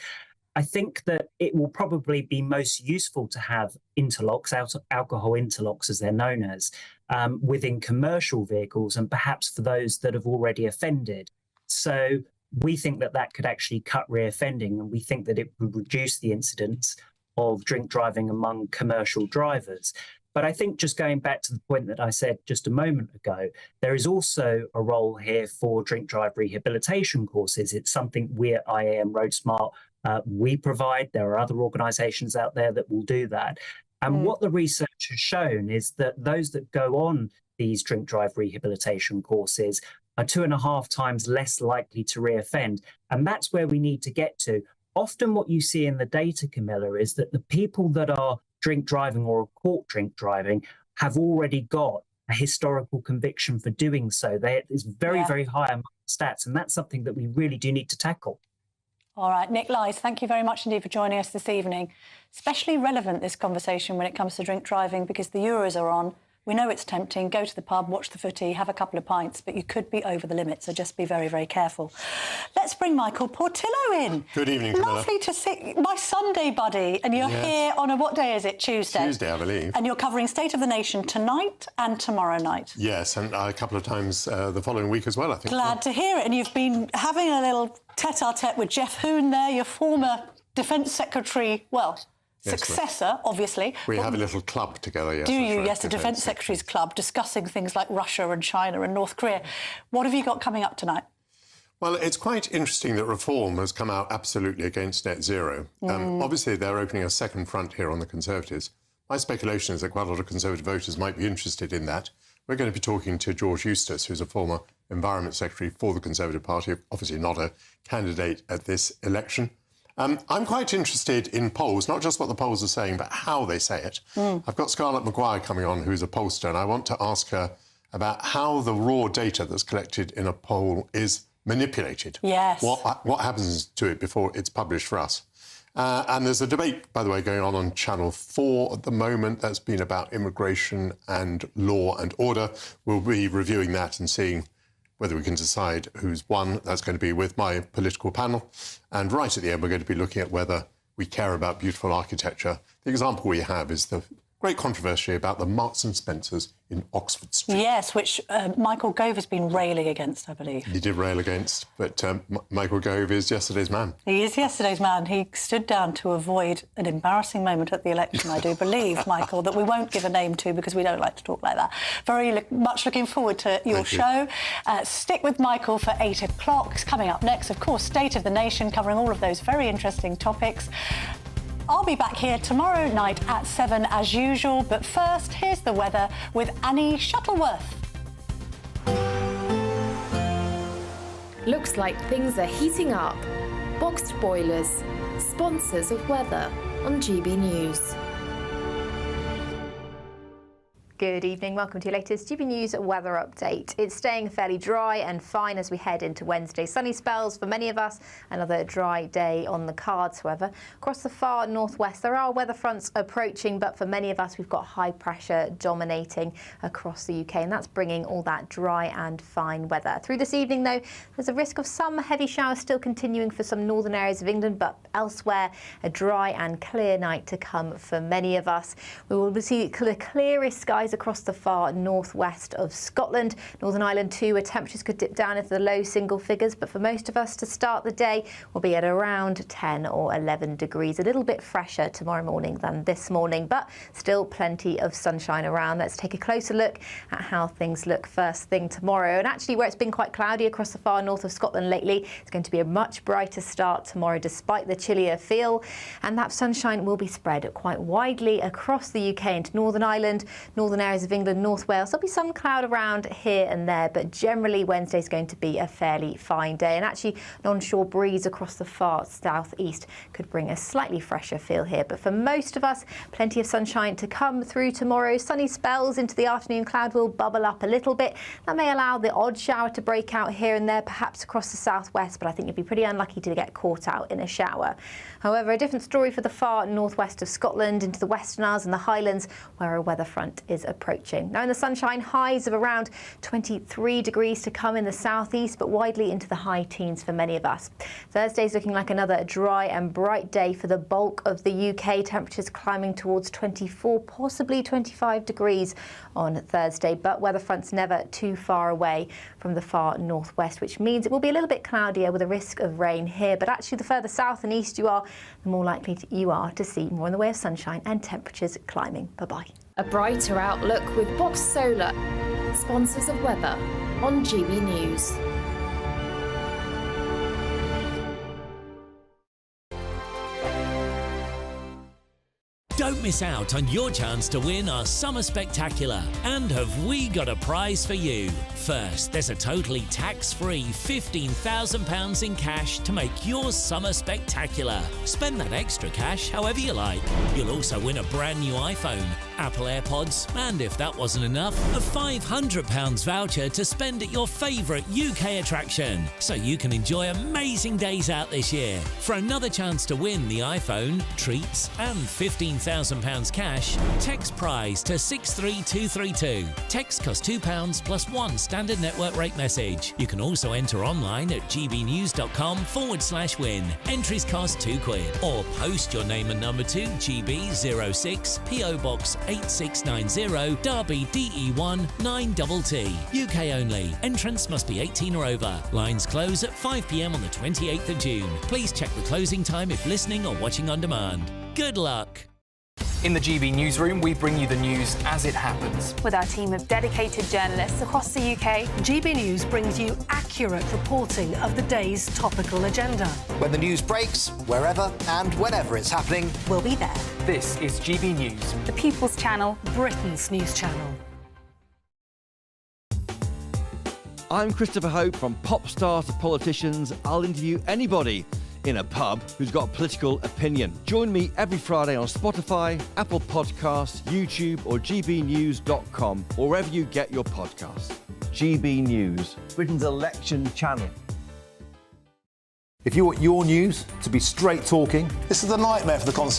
I think that it will probably be most useful to have interlocks, alcohol interlocks as they're known as, within commercial vehicles and perhaps for those that have already offended. So we think that that could actually cut reoffending, and we think that it would reduce the incidence of drink driving among commercial drivers. But I think just going back to the point that I said just a moment ago, there is also a role here for drink drive rehabilitation courses. It's something we at IAM RoadSmart we provide. There are other organisations out there that will do that. And what the research has shown is that those that go on these drink drive rehabilitation courses are 2.5 times less likely to reoffend. And that's where we need to get to. Often what you see in the data, Camilla, is that the people that are drink driving or caught drink driving have already got a historical conviction for doing so. It's very, very high among stats, and that's something that we really do need to tackle. All right, Nick Lies, thank you very much indeed for joining us this evening. Especially relevant, this conversation, when it comes to drink driving, because the Euros are on. We know it's tempting. Go to the pub, watch the footy, have a couple of pints, but you could be over the limit, so just be very, very careful. Let's bring Michael Portillo in. Good evening, Camilla. Lovely to see my Sunday buddy, and you're here on what day is it? Tuesday? Tuesday, I believe. And you're covering State of the Nation tonight and tomorrow night. Yes, and a couple of times the following week as well, I think. Glad to hear it. And you've been having a little tete-a-tete with Jeff Hoon there, your former Defence Secretary, well, successor, obviously. We have a little club together, yes. Do you? Yes, the Defence Secretary's Club, discussing things like Russia and China and North Korea. What have you got coming up tonight? Well, it's quite interesting that Reform has come out absolutely against net zero. Obviously, they're opening a second front here on the Conservatives. My speculation is that quite a lot of Conservative voters might be interested in that. We're going to be talking to George Eustace, who's a former Environment Secretary for the Conservative Party, obviously not a candidate at this election. I'm quite interested in polls, not just what the polls are saying, but how they say it. I've got Scarlett Maguire coming on, who's a pollster, and I want to ask her about how the raw data that's collected in a poll is manipulated. Yes. What happens to it before it's published for us? And there's a debate, by the way, going on Channel 4 at the moment that's been about immigration and law and order. We'll be reviewing that and seeing whether we can decide who's won. That's going to be with my political panel. And right at the end, we're going to be looking at whether we care about beautiful architecture. The example we have is the great controversy about the Marks and Spencers in Oxford Street. Yes, which Michael Gove has been railing against, I believe. He did rail against, but Michael Gove is yesterday's man. He is yesterday's man. He stood down to avoid an embarrassing moment at the election, I do believe, Michael, that we won't give a name to because we don't like to talk like that. Very much looking forward to your show. Stick with Michael for 8 o'clock. Coming up next, of course, State of the Nation, covering all of those very interesting topics. I'll be back here tomorrow night at 7 as usual, but first, here's the weather with Annie Shuttleworth. Looks like things are heating up. Boxed boilers, sponsors of weather on GB News. Good evening, welcome to your latest GB News weather update. It's staying fairly dry and fine as we head into Wednesday. Sunny spells for many of us, another dry day on the cards, however. Across the far northwest, there are weather fronts approaching, but for many of us, we've got high pressure dominating across the UK, and that's bringing all that dry and fine weather. Through this evening, though, there's a risk of some heavy showers still continuing for some northern areas of England, but elsewhere, a dry and clear night to come for many of us. We will see the clearest skies across the far northwest of Scotland. Northern Ireland too, where temperatures could dip down into the low single figures, but for most of us to start the day will be at around 10 or 11 degrees. A little bit fresher tomorrow morning than this morning, but still plenty of sunshine around. Let's take a closer look at how things look first thing tomorrow. And actually, where it's been quite cloudy across the far north of Scotland lately, it's going to be a much brighter start tomorrow despite the chillier feel. And that sunshine will be spread quite widely across the UK into Northern Ireland, northern areas of England, North Wales. There'll be some cloud around here and there, but generally Wednesday's going to be a fairly fine day. And actually, an onshore breeze across the far southeast could bring a slightly fresher feel here. But for most of us, plenty of sunshine to come through tomorrow. Sunny spells into the afternoon. Cloud will bubble up a little bit. That may allow the odd shower to break out here and there, perhaps across the southwest, but I think you'd be pretty unlucky to get caught out in a shower. However, a different story for the far northwest of Scotland, into the Western Isles and the Highlands, where a weather front is approaching. Now in the sunshine, highs of around 23 degrees to come in the southeast, but widely into the high teens for many of us. Thursday's looking like another dry and bright day for the bulk of the UK. Temperatures climbing towards 24, possibly 25 degrees on Thursday, but weather fronts never too far away from the far northwest, which means it will be a little bit cloudier with a risk of rain here. But actually, the further south and east you are, the more likely you are to see more in the way of sunshine and temperatures climbing. Bye-bye. A brighter outlook with Box Solar, sponsors of weather on GB News. Don't miss out on your chance to win our Summer Spectacular. And have we got a prize for you? First, there's a totally tax-free £15,000 in cash to make your summer spectacular. Spend that extra cash however you like. You'll also win a brand new iPhone, Apple AirPods, and if that wasn't enough, a £500 voucher to spend at your favourite UK attraction, so you can enjoy amazing days out this year. For another chance to win the iPhone, treats and £15,000 £15,000 cash, text prize to 63232. Text costs £2 plus 1 standard network rate message. You can also enter online at gbnews.com/win. Entries cost £2 or post your name and number to GB06 PO Box 8690 Derby DE1 9TT. UK only. Entrance must be 18 or over. Lines close at 5 p.m. on the 28th of June. Please check the closing time if listening or watching on demand. Good luck. In the GB Newsroom, we bring you the news as it happens. With our team of dedicated journalists across the UK, GB News brings you accurate reporting of the day's topical agenda. When the news breaks, wherever and whenever it's happening, we'll be there. This is GB News, the People's Channel, Britain's news channel. I'm Christopher Hope. From pop stars to politicians, I'll interview anybody in a pub who's got a political opinion. Join me every Friday on Spotify, Apple Podcasts, YouTube or gbnews.com, or wherever you get your podcasts. GB News, Britain's election channel. If you want your news to be straight talking, this is the nightmare for the Conservatives.